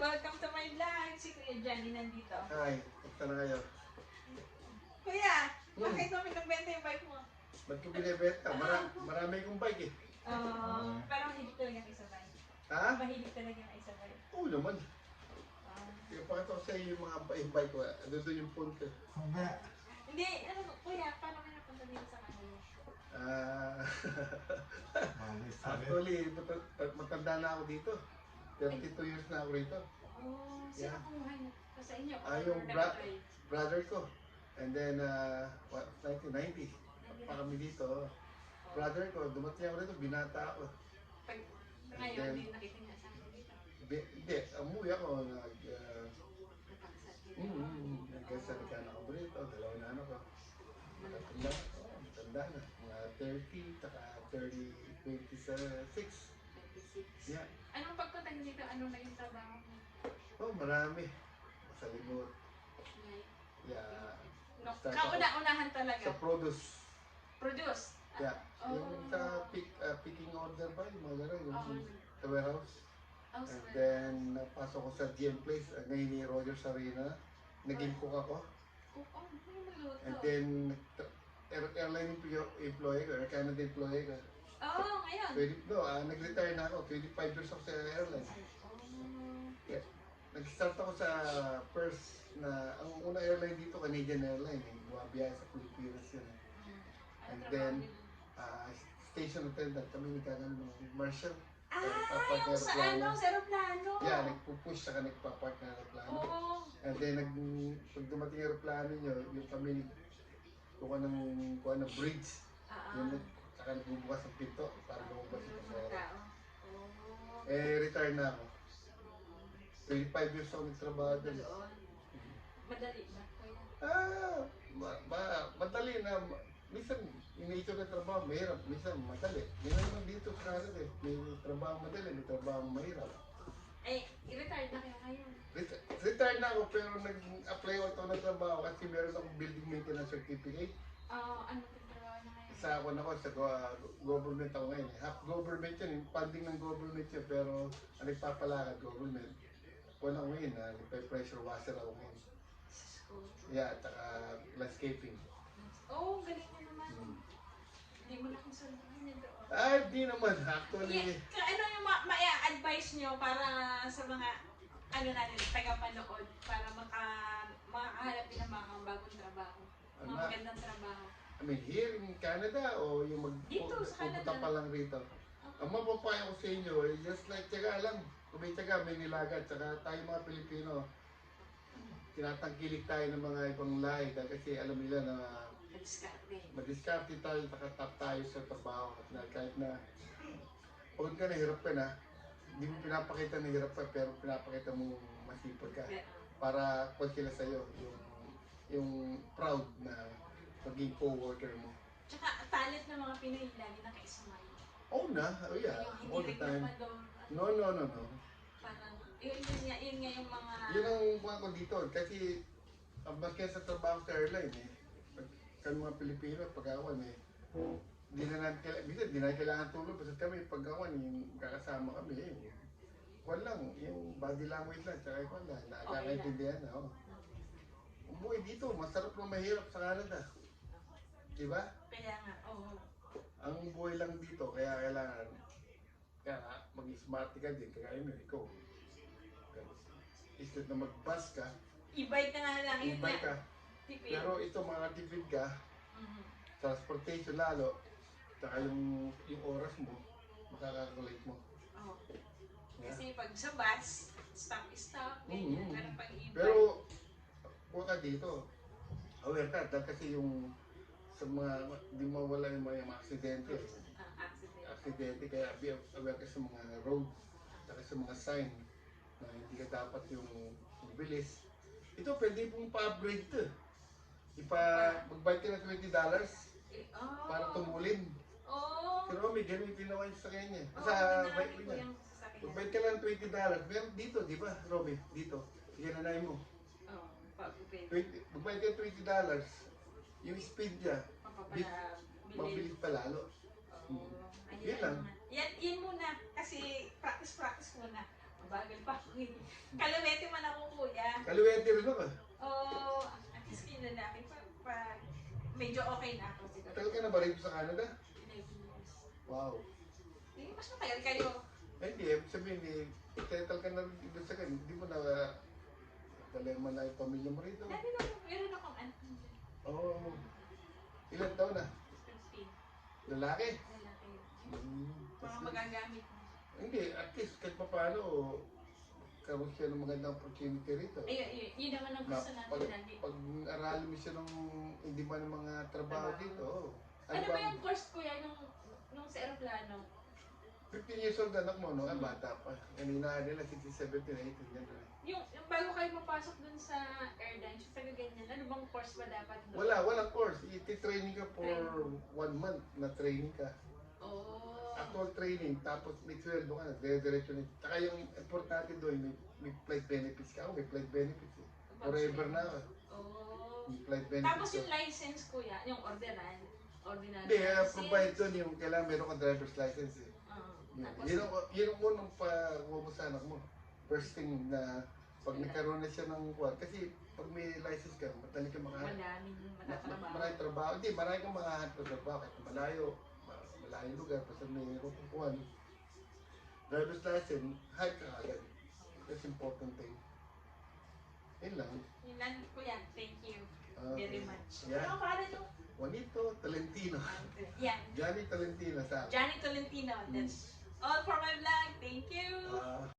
Welcome to my vlog. Si Kuya Johnny nandito. Hi, basta na kayo. Kuya, bakit mo pinagbenta yung bike mo? Ba't ko binibenta? Marami kong bike eh. Pero mahilig talaga kayo sa bike. Ha? Mahilig talaga kayo sa bike. Oo naman. Kaya pakita ko sa iyo yung mga bike ko. Doon yung punto. Hindi, ano kuya, paano kayo napunta dito sa Manila? Actually, matanda na ako dito. 32 years na ako rito. Sino kumuha niyo sa inyo? Yung brother ko. And then, 1990. Pa kami dito. Brother ko, dumating ako rito, binata ako. Ngayon, hindi nakita niya sa akin dito. Hindi, umuwi ako. Nagkasalikan ako rito. Dalawa na ano ko. Matanda na. Mga 30, taka 26. Yeah. Anong pagpunta niyo dito? Ano na yung trabaho mo? Oh, marami. Sa limot. Yeah. Kauna-unahan talaga? Sa produce. Produce? Yeah. Yung sa picking order ba? Yung mga gano'n. Yung sa warehouse. And then, napasok ko sa GM Place. Ngayon ni Roger Sarina. Naging cook ako. And then, airline employee ko. Air Canada employee ko. Ngayon? Nag-retire na ako. 25 years ako sa airline. Yeah. Nag-start ako sa first na, ang una airline dito, Canadian Airline. Bumabiyahe sa Pilipinas yun. And then, station attendant kami nagkagan ng Marshall. Yung sa ano, sa aeroplano? Yeah, nagpupush saka nagpapark ng aeroplano. And then, pag dumating yung aeroplano nyo, yung kami kuha ng bridge. Yung saka nagbubukas ng pinto para lumabas yung pasero. Retire na ako. 25 years ako nagtrabaho doon. Madali ba? Madali na. Minsan, iniito na trabaho, mahirap. Minsan, madali. May naman dito sa Canada eh. May trabaho madali, may trabaho mahirap. I-retired na kayo ngayon? Retire na ako pero nag-apply ako ng trabaho kasi meron akong building maintenance certificate. Ano yung trabaho na ngayon? Isa ako na sa government ako ngayon. Half government yun, yung funding ng government yun, pero ang nagpapalakad government. Ako na ngayon, nagpa-pressure washer ako ngayon. Yeah, at saka landscaping. Galing mo naman. Hindi mo na kung sunduin niya doon. Di naman. Actually, ano yung ma-advise nyo para sa mga taga-panood para makahanap din ng mga bagong trabaho? Mga magandang trabaho. I mean, here in Canada o yung Dito sa Canada. pupunta pa lang rito? Ang mapapayo ko sa inyo, just like tiyaga lang. Kung may tiyaga, may nilaga. Tsaka tayo mga Pilipino, tinatangkilik tayo ng mga ibang lahi kasi alam nila na mag-discarte tayo, nakatap tayo sa trabaho at kahit na pagod ka na, hirap ka na, hindi mo pinapakita na hirap ka pero pinapakita mo masipag ka para kung sila sa'yo, yung proud na maging co-worker mo. Tsaka talent ng mga Pinoy, lagi naka-smile. Yeah, all the time. No. Parang, yun nga yung mga... Yun ang mga ko dito kasi maski sa trabaho sa airline kami mga Pilipino, pag-awan hindi na kailangan tulog basta kami pag-awan, yung kakasama kami kwan lang, yung body language lang, tsaka kwan lang, nakakaintindihan na. Umuwi dito, masarap na mahirap sa Canada. Diba? Kaya nga, Ang buhay lang dito, kaya kailangan mag-smart ka din, kaya ikaw. Instead na mag-bus ka, i-bike ka nga lang, i-bike ka. Pero ito mga tipid ka, transportation lalo, saka yung oras mo, makakakalate mo. Kasi pag sa bus, stop, ganyan. Pag i-bike. Pero, huwag ka dito. Aware ka, dahil kasi yung sa mga, di mawala yung mga aksidente. Aksidente, kaya be aware ka sa mga road, saka sa mga sign, na hindi ka dapat yung bilis. Ito, pwede pong pa-upgrade ito. Mag-buy ka ng $20 para tumulin. Si Romy, ganun yung ginawa niya sa kanya. Sa bike niya. Mag-buy ka lang ng $20. Meron dito, di ba, Romy? Dito. Sige, nanay mo. Mag-buy ka ng $20. Yung speed niya, mabilis pa lalo. Yan muna. Kasi practice muna. Mabagal pa ako eh. Kalawete man ako kuya. Kaliwete rin ako. Oh, at least yung lalaki pa medyo okay na ako siguro. Tagal ka na ba rin sa Canada? 11 years. Wow. Eh, mas matagal kayo. Hindi, ibig sabihin, settle ka na rin doon sa kanila. Hindi mo na, dalhin mo na yung pamilya mo rito. Dati na meron akong anak. Oo. Ilan taon na? 15. Lalaki? Lalaki. Hmm. Mga magagamit mo. Hindi, at least kahit pa paano, karoon siya ng magandang opportunity rito. Yun naman ang Na gusto natin lagi. pag-aralin mo siya ng hindi man ng mga trabaho dito. Oh. Ano ba yung course kuya nung sa aeroplano? 15 years old anak mo, no? Ah, bata pa. Kanina nila, 16, 17, 18 yan. Yung bago kayo mapasok dun sa airline, sa ganyan, ano bang course ba dapat doon? Walang course. I-training ka for 1 month na training ka. Oh. Actual training, tapos may sweldo ka na, dire-diretso na. Saka yung importante doon, may flight benefits ka. Ako, may flight benefits eh. Forever na ako. Oh. May flight benefits. Tapos yung license kuya, yung ordinary Hindi, provide doon yung kailangan meron kang driver's license eh. Tapos, Yun ang unang pa-uwa mo sa anak mo. First thing na pag nagkaroon na siya ng kuwan, kasi pag may license ka, madali ka makahanap. maraming matatrabaho. Maraming trabaho. Hindi, marami kang makahanap ng trabaho. Kahit malayo lugar, basta may kuwan. Driver's license, hide ka agad. That's important thing. Yun lang. Yun lang kuya, thank you very much. Yeah. Ano para nyo? Juanito Tolentino. Yan. Johnny Tolentino sa Johnny Tolentino, that's all for my vlog. Thank you!